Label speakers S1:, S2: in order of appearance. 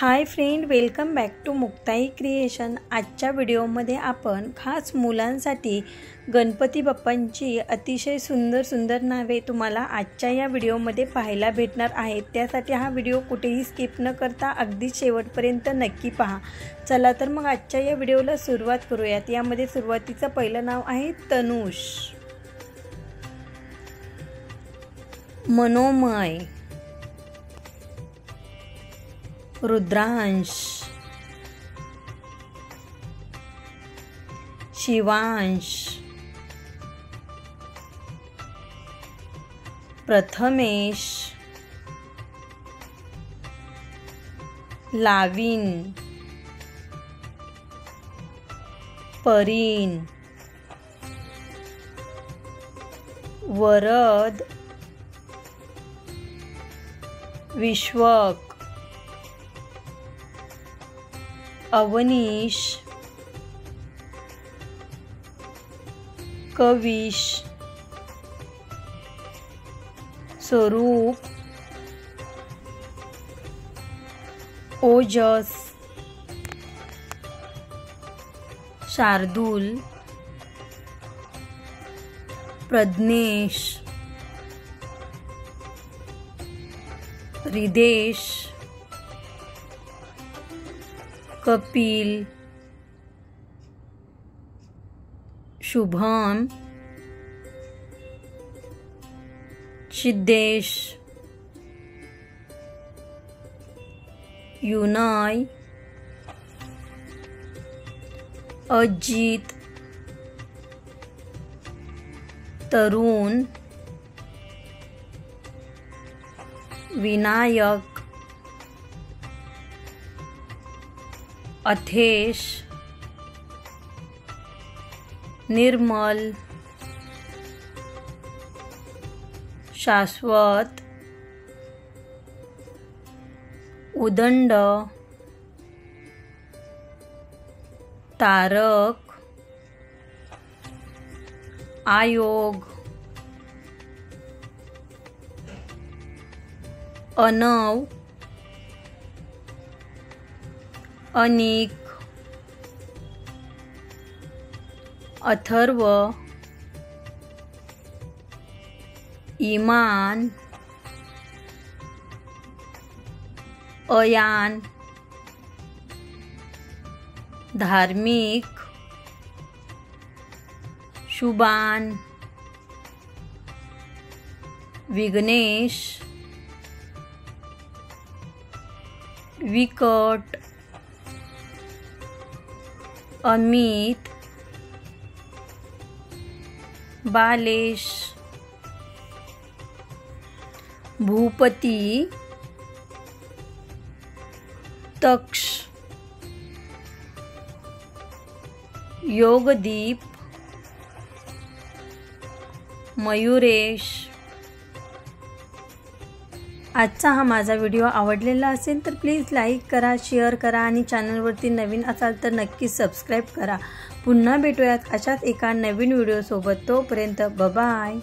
S1: High friend, welcome back to Muktai creation. आजच्या व्हिडिओमध्ये आपण खास मुलांसाठी गणपती बाप्पांची अतिशय सुंदर नावे तुम्हाला आजच्या या व्हिडिओमध्ये पाहायला भेटणार आहेत। त्यासाठी हा व्हिडिओ कुठेही स्किप न करता अगदी शेवटपर्यंत नक्की पहा। चला तर मग आजच्या या व्हिडिओला सुरुवात करूयात। यामध्ये सुरुवातीचं पहिलं नाव आहे तनुष, मनोमय, रुद्रांश, शिवांश, प्रथमेश, लाविन, परीन, वरद, विश्वक, अवनीश, कविश, स्वरूप, ओजस, शार्दूल, प्रज्ञेश, रिदेश, कपिल, शुभम, सिद्धेश, युनय, अजित, तरुण, विनायक, अथेश, निर्मल, शाश्वत, उदंड, तारक, आयोग, अनव, अनिक, अथर्व, ईमान, अयान, धार्मिक, शुभान, विघ्नेश, विकट, अमित, बालेश, भूपती, तक्ष, योगदीप, मयुरेश। आजचा हा माझा व्हिडिओ आवडलेला असेल तर प्लीज लाईक करा, शेअर करा आणि चॅनलवरती नवीन असाल तर नक्की सबस्क्राईब करा। पुन्हा भेटूयात अशाच एका नवीन व्हिडिओसोबत। तोपर्यंत बाय।